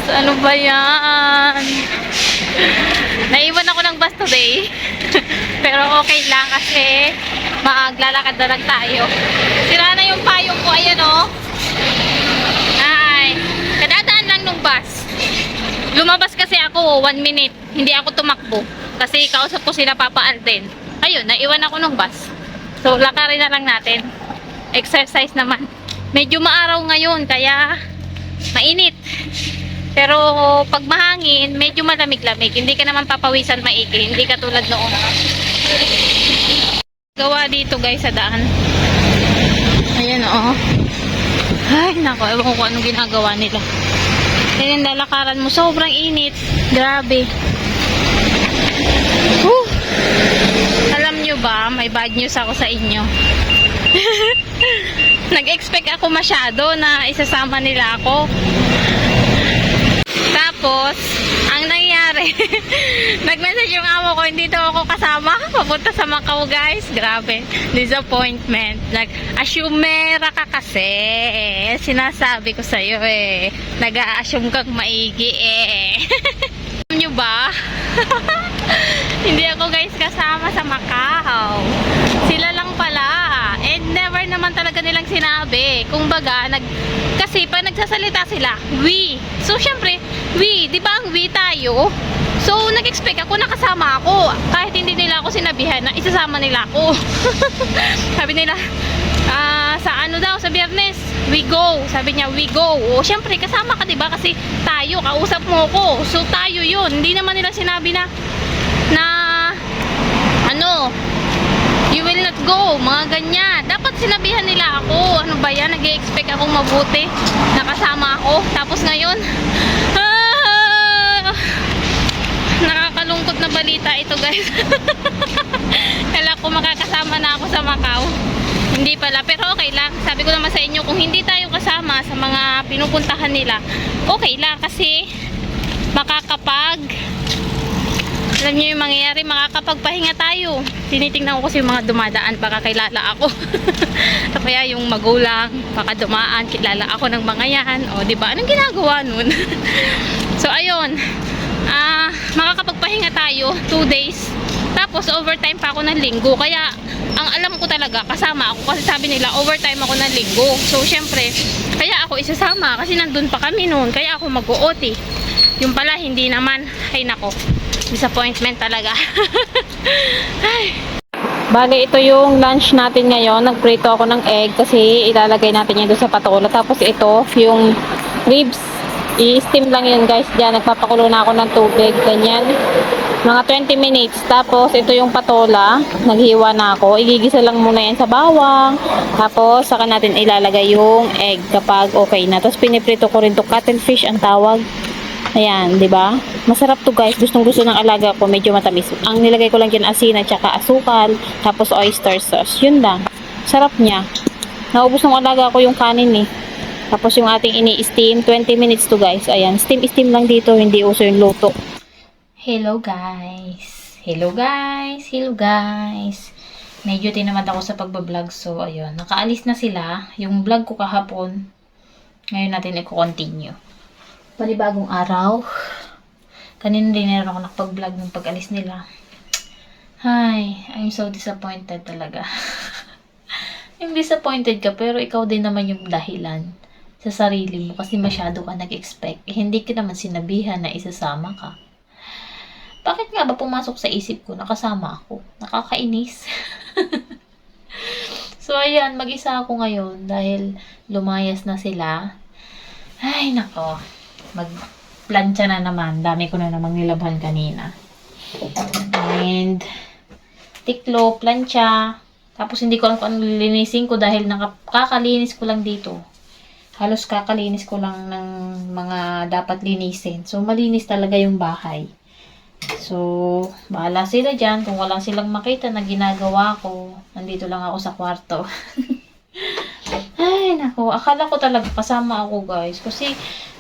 Ano ba yan? Naiwan ako ng bus today. Pero okay lang kasi maglalakad na lang tayo. Sira na yung payong ko. Ayan o. Ay. Kadadaan lang nung bus. Lumabas kasi ako 1 minute. Hindi ako tumakbo. Kasi kausap ko sila Papa Alden. Ayun, naiwan ako ng bus. So, lakarin na lang natin. Exercise naman. Medyo maaraw ngayon, kaya mainit. Pero pag mahangin, medyo malamig-lamig. Hindi ka naman papawisan maigi. Hindi ka tulad noon. Gawa dito guys sa daan. Ayan o. Ay, nako. Ewan ko kung anong ginagawa nila. Ayan, lalakaran mo. Sobrang init. Grabe. Alam nyo ba, may bad news ako sa inyo. Nag-expect ako masyado na isasama nila ako. Tapos, ang nangyari, nag-message yung amo ko, hindi daw ako kasama papunta sa Macau, guys. Grabe, disappointment. Nag-assumera ka kasi. Sinasabi ko sa'yo eh. Nag-a-assume kang maigi eh. Alam nyo ba? Hindi ako guys kasama sa Macau. Sila lang pala. And never naman talaga nilang sinabi. Kung baga, kasi pag nagsasalita sila, we. So, syempre, we. Di ba ang we tayo? So, nag-expect ako na kasama ako. Kahit hindi nila ako sinabihan na isasama nila ako. Sabi nila, sa ano daw, sa Biyernes, we go. Sabi niya, we go. O, syempre, kasama ka, diba? Kasi tayo, kausap mo ko. So, tayo yun. Hindi naman nila sinabi na ano, you will not go, mga ganyan. Dapat sinabihan nila ako. Ano ba yan? Nag-i-expect akong mabuti. Nakasama ako. Tapos ngayon, nakakalungkot na balita ito, guys. Kala ko makakasama na ako sa Macau. Hindi pala. Pero okay lang. Sabi ko naman sa inyo, kung hindi tayo kasama sa mga pinupuntahan nila, okay lang. Kasi alam niyo yung mangyayari, makakapagpahinga tayo. Tinitingnan ko kasi yung mga dumadaan, baka kilala ako. Kaya yung magulang, baka dumaan, kilala ako ng mga yan. O, diba? Anong ginagawa nun? So, ayun. Makakapagpahinga tayo, 2 days. Tapos, overtime pa ako ng linggo. Kaya, ang alam ko talaga, kasama ako. Kasi sabi nila, overtime ako ng linggo. So, syempre, kaya ako isasama. Kasi nandun pa kami noon. Kaya ako mag-OT. Yung pala, hindi naman. Ay, nako. Disappointment talaga. Ay. Bale, ito yung lunch natin ngayon. Nagprito ako ng egg kasi ilalagay natin yan doon sa patola. Tapos ito, yung ribs. I-steam lang yun guys. Diyan, nagpapakulo na ako ng tubig. Ganyan. Mga 20 minutes. Tapos ito yung patola. Naghiwa na ako. Igigisa lang muna yan sa bawang. Tapos saka natin ilalagay yung egg kapag okay na. Tapos piniprito ko rin to. Cuttlefish ang tawag. Ayan, 'di ba? Masarap to guys. Gustong-gusto ng alaga ko, medyo matamis. Ang nilagay ko lang diyan asin at saka asukal, tapos oyster sauce. 'Yun lang. Sarap niya. Naubos ng alaga ko yung kanin eh. Tapos yung ating ini-steam, 20 minutes to guys. Ayan, steam lang dito, hindi uso yung luto. Hello guys. Hello guys. Hello guys. Medyo tinamad ako sa pagba-vlog, so ayun, nakaalis na sila. Yung vlog ko kahapon, ngayon natin i-continue. Panibagong araw. Kanina din na ako nakapag-vlog ng pag-alis nila. Hi, I'm so disappointed talaga. I'm disappointed ka, pero ikaw din naman yung dahilan sa sarili mo kasi masyado ka nag-expect. Hindi ka naman sinabihan na isasama ka. Bakit nga ba pumasok sa isip ko nakasama ako? Nakakainis. So, ayan, mag-isa ako ngayon dahil lumayas na sila. Ay, nako. Mag-plancha na naman. Dami ko na namang nilabhan kanina. And tiklo, plancha. Tapos hindi ko alam kung ano lilinisin ko dahil kakalinis ko lang dito. Halos kakalinis ko lang ng mga dapat linisin. So, malinis talaga yung bahay. So, bahala sila dyan. Kung walang silang makita na ginagawa ko, nandito lang ako sa kwarto. Ay, nako. Akala ko talaga kasama ako, guys. Kasi,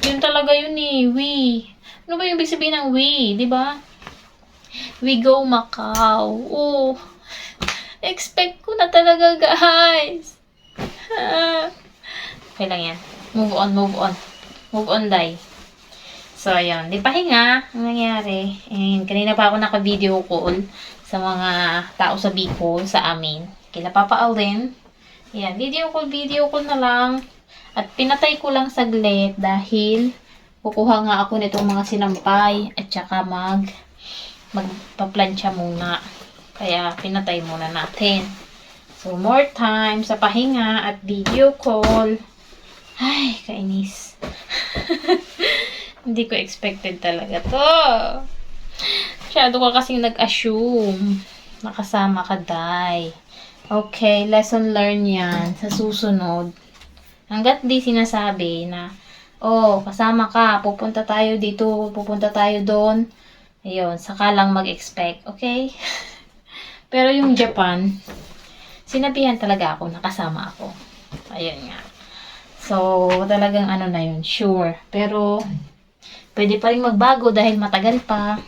yun talaga yun eh. We. Ano ba yung ibig sabihin ng we? Diba? We go Macau. Oh. Expect ko na talaga, guys. Okay lang yan. Move on, move on. Move on, Day. So, ayun. Di pahinga. Ang nangyari. And kanina pa ako naka-video call sa mga tao sa Bicol, sa amin. Kila Papa Alden. Ayan. Video call na lang. At pinatay ko lang saglit dahil kukuha nga ako nitong mga sinampay at saka magpaplansya muna. Kaya pinatay muna natin. So, more time sa pahinga at video call. Ay, kainis. Hindi ko expected talaga to. Masyado ka kasing nag-assume. Nakasama ka, Day. Okay, lesson learned yan. Sa susunod. Hanggat di sinasabi na, oh, kasama ka, pupunta tayo dito, pupunta tayo doon. Ayun, saka lang mag-expect. Okay? Pero yung Japan, sinabihan talaga ako, nakasama ako. Ayun nga. So, talagang ano na yun, sure. Pero, pwede pa rin magbago dahil matagal pa.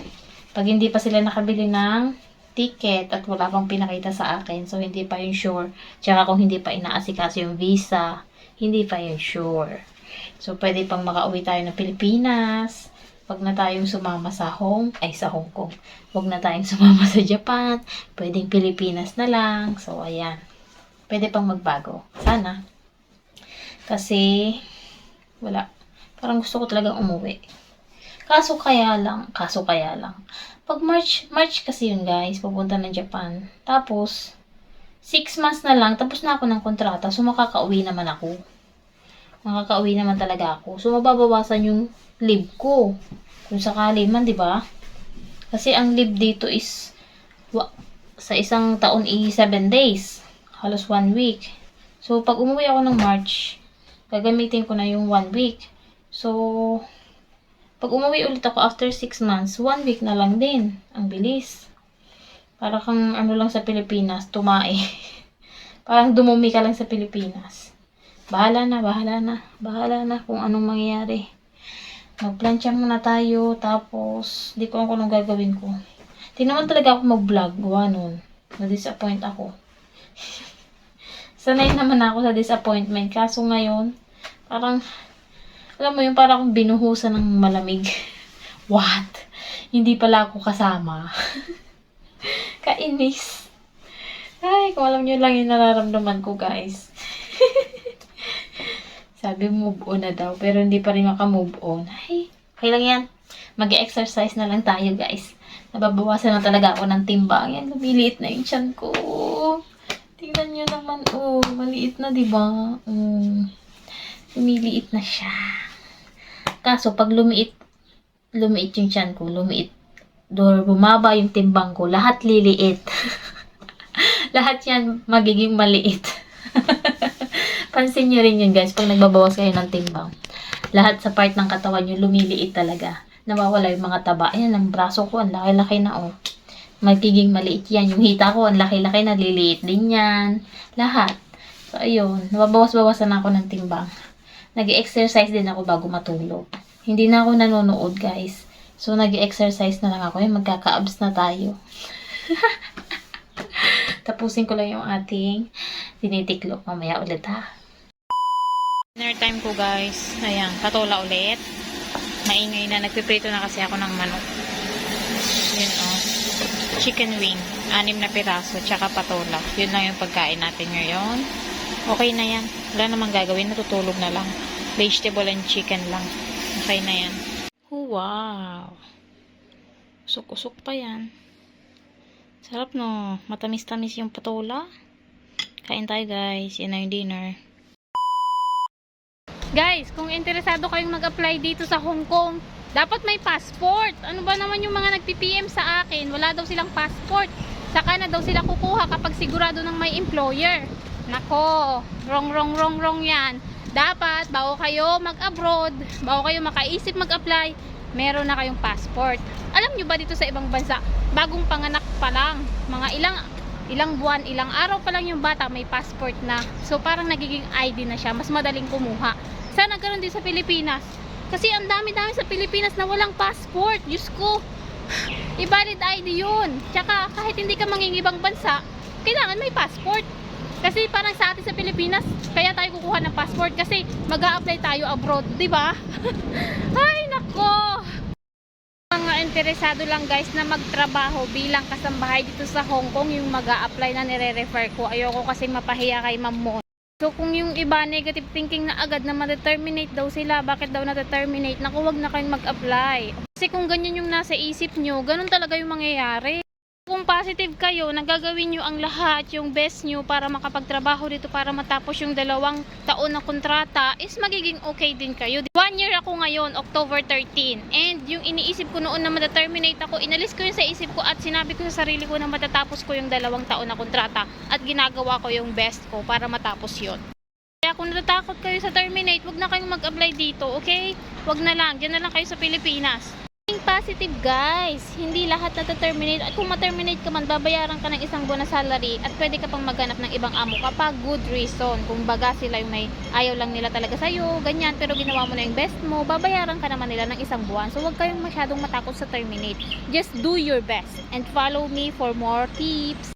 Pag hindi pa sila nakabili ng ticket at wala pang pinakita sa akin, so hindi pa yun sure. Tsaka kung hindi pa inaasikaso yung visa, hindi pa yun sure. So, pwede pang makauwi tayo ng Pilipinas. Wag na tayong sumama sa Hong Kong. Wag na tayong sumama sa Japan. Pwedeng Pilipinas na lang. So, ayan. Pwede pang magbago. Sana. Kasi, wala. Parang gusto ko talagang umuwi. Kaso kaya lang. Pag March kasi yun guys, pupunta ng Japan. Tapos, 6 months na lang, tapos na ako ng kontrata. So, makakauwi naman ako. Makakauwi naman talaga ako. So, mababawasan yung leave ko. Kung sakali man, di ba? Kasi ang leave dito is sa isang taon 7 days. Halos 1 week. So, pag umuwi ako ng March, gagamitin ko na yung 1 week. So, pag umuwi ulit ako after 6 months, 1 week na lang din. Ang bilis. Para kang ano lang sa Pilipinas, tumae. Parang dumumi ka lang sa Pilipinas. Bahala na kung anong mangyayari. Magplansya muna tayo, tapos, di ko alam kung anong gagawin ko. Di naman talaga ako mag-vlog, gawa nun. Na-disappoint ako. Sanay naman ako sa disappointment, kaso ngayon, parang, alam mo yun, parang akong binuhusan ng malamig. What? Hindi pala ako kasama. Kainis. Ay, kung alam nyo lang yung nararamdaman ko, guys. Sabi, move on na daw. Pero hindi pa rin maka-move on. Ay, okay lang yan. Mag-exercise na lang tayo, guys. Nababawasan na talaga ako ng timbang. Yan, lumiliit na yung tiyan ko. Tingnan nyo naman, oh. Maliit na, diba? Lumiliit na siya. Kaso, pag lumiit yung tiyan ko, bumaba yung timbang ko, lahat liliit. Lahat yan magiging maliit. Pansin nyo rin yun guys, pag nagbabawas kayo ng timbang. Lahat sa part ng katawan nyo, lumiliit talaga. Nawawala yung mga taba. Ayan, ang braso ko, ang laki-laki na oh. Magiging maliit yan. Yung hita ko, ang laki-laki na, liliit din yan. Lahat. So, ayun. Nababawas-bawasan na ako ng timbang. Nag-exercise din ako bago matulog. Hindi na ako nanonood guys. So, nag-exercise na lang ako. Magkaka-abs na tayo. Tapusin ko lang yung ating tinitiklop. Mamaya ulit ha. Dinner time ko guys. Ayan, patola ulit. Maingay na. Nagpiprito na kasi ako ng manok. Yun oh. Chicken wing. 6 na piraso. Tsaka patola. Yun lang yung pagkain natin ngayon. Okay na yan. Wala namang gagawin. Natutulog na lang. Vegetable and chicken lang. Okay na yan. Wow. Usok-usok pa yan. Sarap no. Matamis-tamis yung patola. Kain tayo guys. Yan na yung dinner. Guys, kung interesado kayong mag-apply dito sa Hong Kong, dapat may passport. Ano ba naman yung mga nagpi-PM sa akin? Wala daw silang passport. Saka na daw sila kukuha kapag sigurado ng may employer. Nako, wrong yan. Dapat, bago kayo mag-abroad, bago kayo makaisip mag-apply, meron na kayong passport. Alam nyo ba dito sa ibang bansa, bagong panganak pa lang, mga ilang buwan, ilang araw pa lang yung bata, may passport na. So, parang nagiging ID na siya. Mas madaling kumuha. Sana ganoon din sa Pilipinas. Kasi ang dami-dami sa Pilipinas na walang passport. Diyos ko, i-valid ID yun. Tsaka, kahit hindi ka mangingibang bansa, kailangan may passport. Kasi parang sa atin sa Pilipinas, kaya tayo kukuha ng passport kasi mag-a-apply tayo abroad, di ba? Ay, nako. interesado lang guys na magtrabaho bilang kasambahay dito sa Hong Kong, yung mag-a-apply na nire-refer ko. Ayoko kasi mapahiya kay Ma'am Mon. So kung yung iba negative thinking na agad na ma-determinate daw sila, bakit daw na-determinate? Naku, wag na kayong mag-apply. Kasi kung ganyan yung nasa isip nyo, ganun talaga yung mangyayari. Kung positive kayo, nagagawin nyo ang lahat, yung best nyo para makapagtrabaho dito para matapos yung 2 taon na kontrata, is magiging okay din kayo. 1 year ako ngayon, October 13. And yung iniisip ko noon na ma-determinate ako, inalis ko yun sa isip ko at sinabi ko sa sarili ko na matatapos ko yung 2 taon na kontrata at ginagawa ko yung best ko para matapos yun. Kaya kung natatakot kayo sa terminate, wag na kayong mag-apply dito, okay? Wag na lang, dyan na lang kayo sa Pilipinas. Positive guys, hindi lahat na-terminate at kung ma-terminate ka man, babayaran ka ng 1 buwan na salary at pwede ka pang maghanap ng ibang amo kapag good reason. Kung baga sila yung may ayaw lang nila talaga sa'yo, ganyan, pero ginawa mo na yung best mo, babayaran ka naman nila ng 1 buwan. So wag kayong masyadong matakot sa terminate. Just do your best and follow me for more tips.